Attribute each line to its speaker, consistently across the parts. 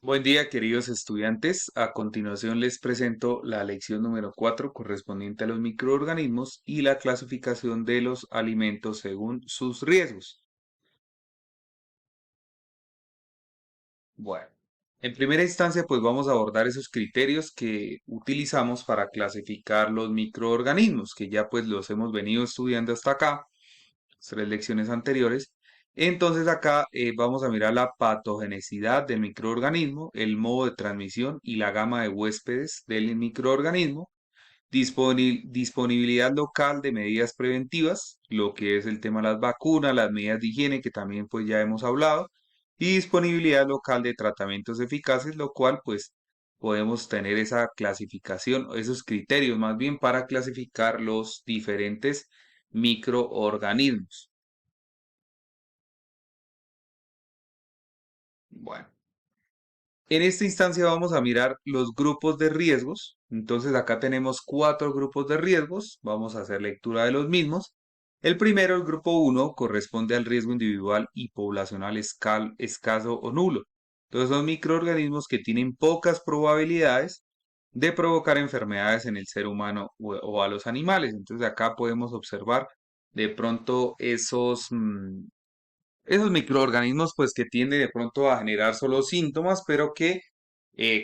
Speaker 1: Buen día, queridos estudiantes. A continuación les presento la lección número 4 correspondiente a los microorganismos y la clasificación de los alimentos según sus riesgos. Bueno, en primera instancia, pues vamos a abordar esos criterios que utilizamos para clasificar los microorganismos, que ya pues los hemos venido estudiando hasta acá, 3 lecciones anteriores. Entonces acá vamos a mirar la patogenicidad del microorganismo, el modo de transmisión y la gama de huéspedes del microorganismo, disponibilidad local de medidas preventivas, lo que es el tema de las vacunas, las medidas de higiene que también pues ya hemos hablado, y disponibilidad local de tratamientos eficaces, lo cual pues podemos tener esa clasificación, esos criterios más bien para clasificar los diferentes microorganismos. Bueno, en esta instancia vamos a mirar los grupos de riesgos. Entonces acá tenemos 4 grupos de riesgos. Vamos a hacer lectura de los mismos. El primero, el grupo 1, corresponde al riesgo individual y poblacional escaso o nulo. Entonces son microorganismos que tienen pocas probabilidades de provocar enfermedades en el ser humano o a los animales. Entonces acá podemos observar de pronto esos microorganismos pues que tienden de pronto a generar solo síntomas, pero que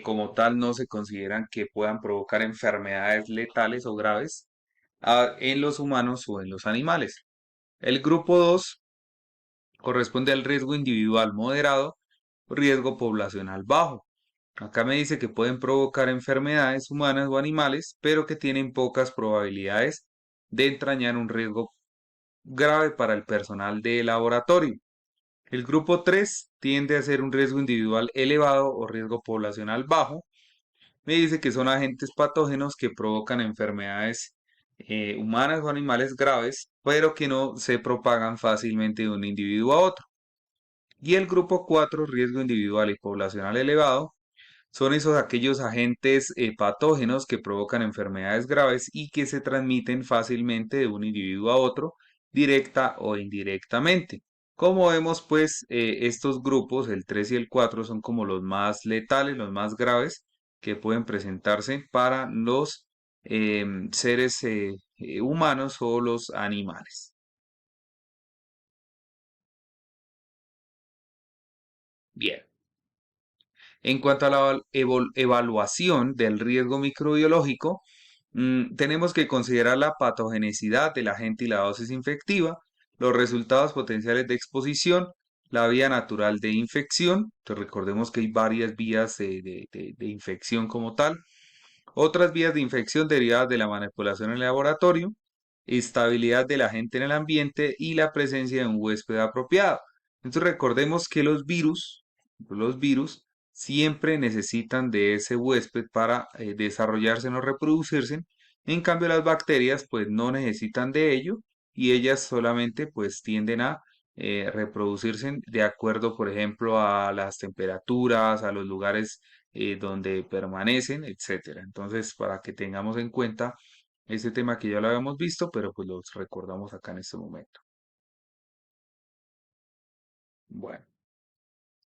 Speaker 1: como tal no se consideran que puedan provocar enfermedades letales o graves en los humanos o en los animales. El grupo 2 corresponde al riesgo individual moderado, riesgo poblacional bajo. Acá me dice que pueden provocar enfermedades humanas o animales, pero que tienen pocas probabilidades de entrañar un riesgo grave para el personal de laboratorio. El grupo 3 tiende a ser un riesgo individual elevado o riesgo poblacional bajo. Me dice que son agentes patógenos que provocan enfermedades humanas o animales graves, pero que no se propagan fácilmente de un individuo a otro. Y el grupo 4, riesgo individual y poblacional elevado, son esos aquellos agentes patógenos que provocan enfermedades graves y que se transmiten fácilmente de un individuo a otro, directa o indirectamente. Como vemos, pues estos grupos, el 3 y el 4, son como los más letales, los más graves que pueden presentarse para los seres humanos o los animales. Bien. En cuanto a la evaluación del riesgo microbiológico, tenemos que considerar la patogenicidad del agente y la dosis infectiva, los resultados potenciales de exposición, la vía natural de infección. Entonces, recordemos que hay varias vías de infección como tal. Otras vías de infección derivadas de la manipulación en el laboratorio, estabilidad del agente en el ambiente y la presencia de un huésped apropiado. Entonces recordemos que los virus siempre necesitan de ese huésped para desarrollarse o reproducirse. En cambio, las bacterias pues no necesitan de ello y ellas solamente pues tienden a reproducirse de acuerdo, por ejemplo, a las temperaturas, a los lugares donde permanecen, etcétera. Entonces, para que tengamos en cuenta este tema que ya lo habíamos visto, pero pues los recordamos acá en este momento. Bueno,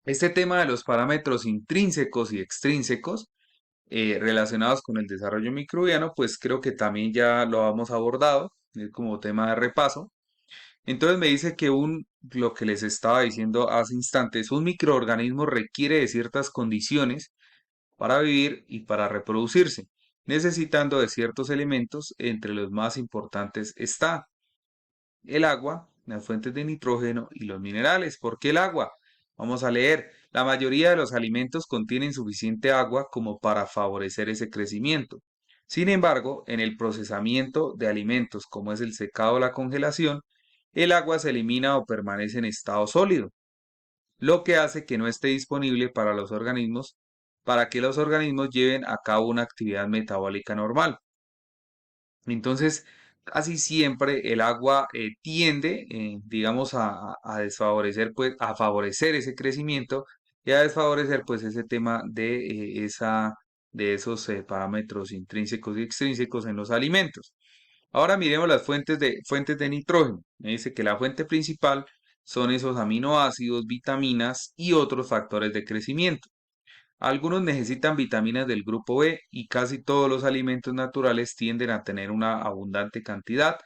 Speaker 1: este tema de los parámetros intrínsecos y extrínsecos relacionados con el desarrollo microbiano, pues creo que también ya lo hemos abordado, es como tema de repaso. Entonces me dice que lo que les estaba diciendo hace instantes, un microorganismo requiere de ciertas condiciones para vivir y para reproducirse, necesitando de ciertos elementos, entre los más importantes está el agua, las fuentes de nitrógeno y los minerales. ¿Por qué el agua? Vamos a leer. La mayoría de los alimentos contienen suficiente agua como para favorecer ese crecimiento. Sin embargo, en el procesamiento de alimentos como es el secado o la congelación, el agua se elimina o permanece en estado sólido, lo que hace que no esté disponible para que los organismos lleven a cabo una actividad metabólica normal. Entonces, casi siempre el agua tiende, digamos, a desfavorecer, pues, a favorecer ese crecimiento y a desfavorecer, pues, ese tema de esos parámetros intrínsecos y extrínsecos en los alimentos. Ahora miremos las fuentes de nitrógeno. Me dice que la fuente principal son esos aminoácidos, vitaminas y otros factores de crecimiento. Algunos necesitan vitaminas del grupo B y casi todos los alimentos naturales tienden a tener una abundante cantidad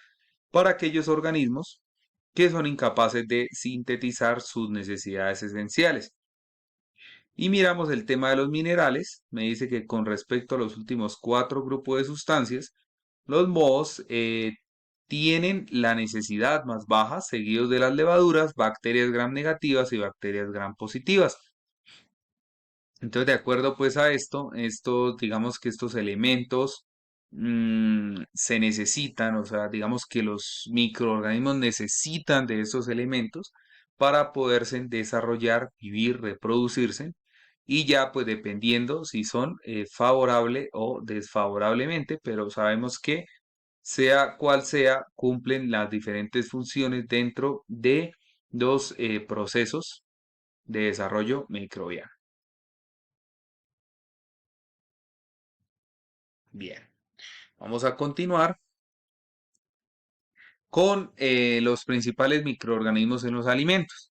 Speaker 1: para aquellos organismos que son incapaces de sintetizar sus necesidades esenciales. Y miramos el tema de los minerales. Me dice que con respecto a los últimos cuatro grupos de sustancias, los mohos tienen la necesidad más baja, seguidos de las levaduras, bacterias gram negativas y bacterias gram positivas. Entonces, de acuerdo pues a esto, digamos que estos elementos se necesitan, o sea, digamos que los microorganismos necesitan de estos elementos para poderse desarrollar, vivir, reproducirse, y ya pues dependiendo si son favorable o desfavorablemente, pero sabemos que sea cual sea, cumplen las diferentes funciones dentro de los procesos de desarrollo microbiano. Bien. Vamos a continuar con los principales microorganismos en los alimentos.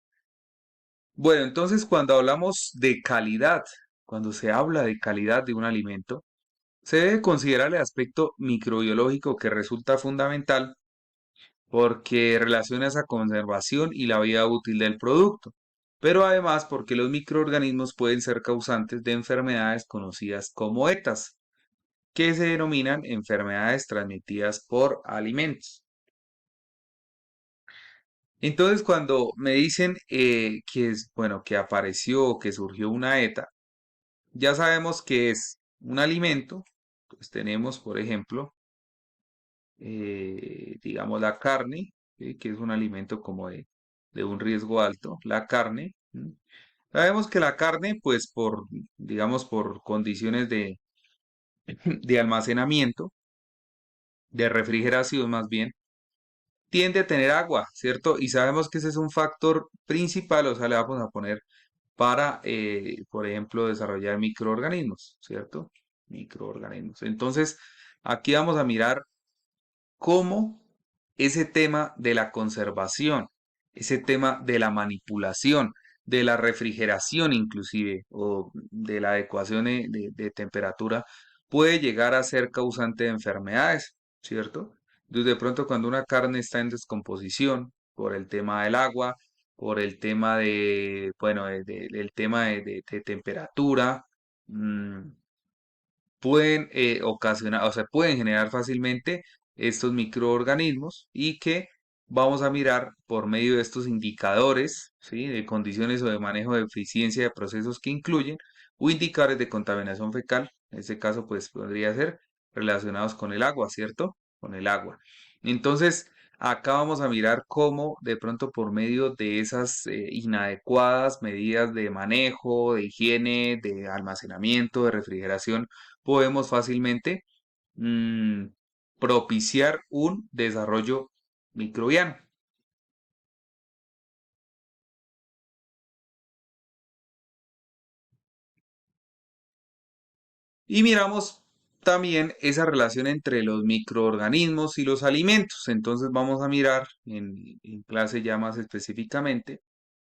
Speaker 1: Bueno, entonces cuando hablamos de calidad, cuando se habla de calidad de un alimento, se debe considerar el aspecto microbiológico que resulta fundamental porque relaciona esa conservación y la vida útil del producto, pero además porque los microorganismos pueden ser causantes de enfermedades conocidas como ETAs, que se denominan enfermedades transmitidas por alimentos. Entonces, cuando me dicen que es, bueno, que apareció, que surgió una ETA, ya sabemos que es un alimento. Pues tenemos, por ejemplo, digamos la carne, ¿sí? Que es un alimento como de un riesgo alto, la carne. ¿M? Sabemos que la carne, pues digamos, por condiciones de almacenamiento, de refrigeración más bien, tiende a tener agua, ¿cierto? Y sabemos que ese es un factor principal, o sea, le vamos a poner para, por ejemplo, desarrollar microorganismos, ¿cierto? Microorganismos. Entonces, aquí vamos a mirar cómo ese tema de la conservación, ese tema de la manipulación, de la refrigeración inclusive, o de la adecuación de temperatura, puede llegar a ser causante de enfermedades, ¿cierto? Entonces, de pronto cuando una carne está en descomposición por el tema del agua, por el tema de, bueno, del tema de temperatura, mm, pueden ocasionar, o sea, pueden generar fácilmente estos microorganismos y que vamos a mirar por medio de estos indicadores, ¿sí? De condiciones o de manejo de eficiencia de procesos que incluyen o indicadores de contaminación fecal. En este caso, pues podría ser relacionados con el agua, ¿cierto? Con el agua. Entonces, acá vamos a mirar cómo de pronto por medio de esas inadecuadas medidas de manejo, de higiene, de almacenamiento, de refrigeración, podemos fácilmente mm, propiciar un desarrollo microbiano. Y miramos también esa relación entre los microorganismos y los alimentos. Entonces vamos a mirar en clase ya más específicamente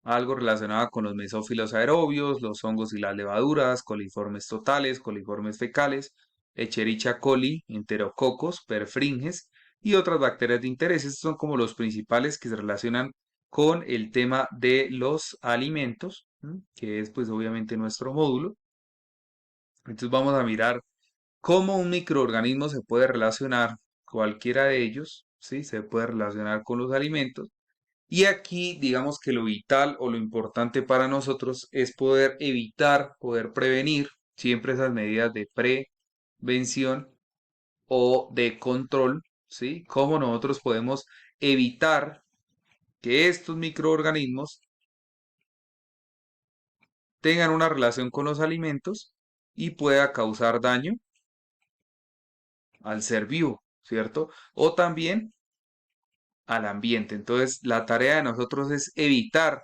Speaker 1: algo relacionado con los mesófilos aerobios, los hongos y las levaduras, coliformes totales, coliformes fecales, Escherichia coli, enterococos, perfringes y otras bacterias de interés. Estos son como los principales que se relacionan con el tema de los alimentos, ¿m? Que es pues obviamente nuestro módulo. Entonces vamos a mirar cómo un microorganismo se puede relacionar, cualquiera de ellos, ¿sí? Se puede relacionar con los alimentos. Y aquí, digamos que lo vital o lo importante para nosotros es poder evitar, poder prevenir siempre esas medidas de prevención o de control, ¿sí? Cómo nosotros podemos evitar que estos microorganismos tengan una relación con los alimentos y pueda causar daño al ser vivo, ¿cierto? O también al ambiente. Entonces, la tarea de nosotros es evitar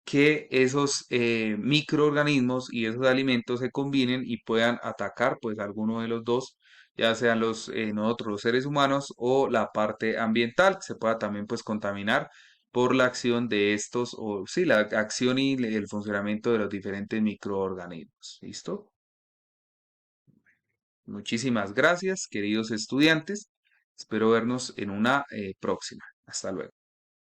Speaker 1: que esos microorganismos y esos alimentos se combinen y puedan atacar pues alguno de los dos, ya sean nosotros los seres humanos o la parte ambiental, que se pueda también pues contaminar por la acción de estos, o sí, la acción y el funcionamiento de los diferentes microorganismos. ¿Listo? Muchísimas gracias, queridos estudiantes. Espero vernos en una próxima. Hasta luego.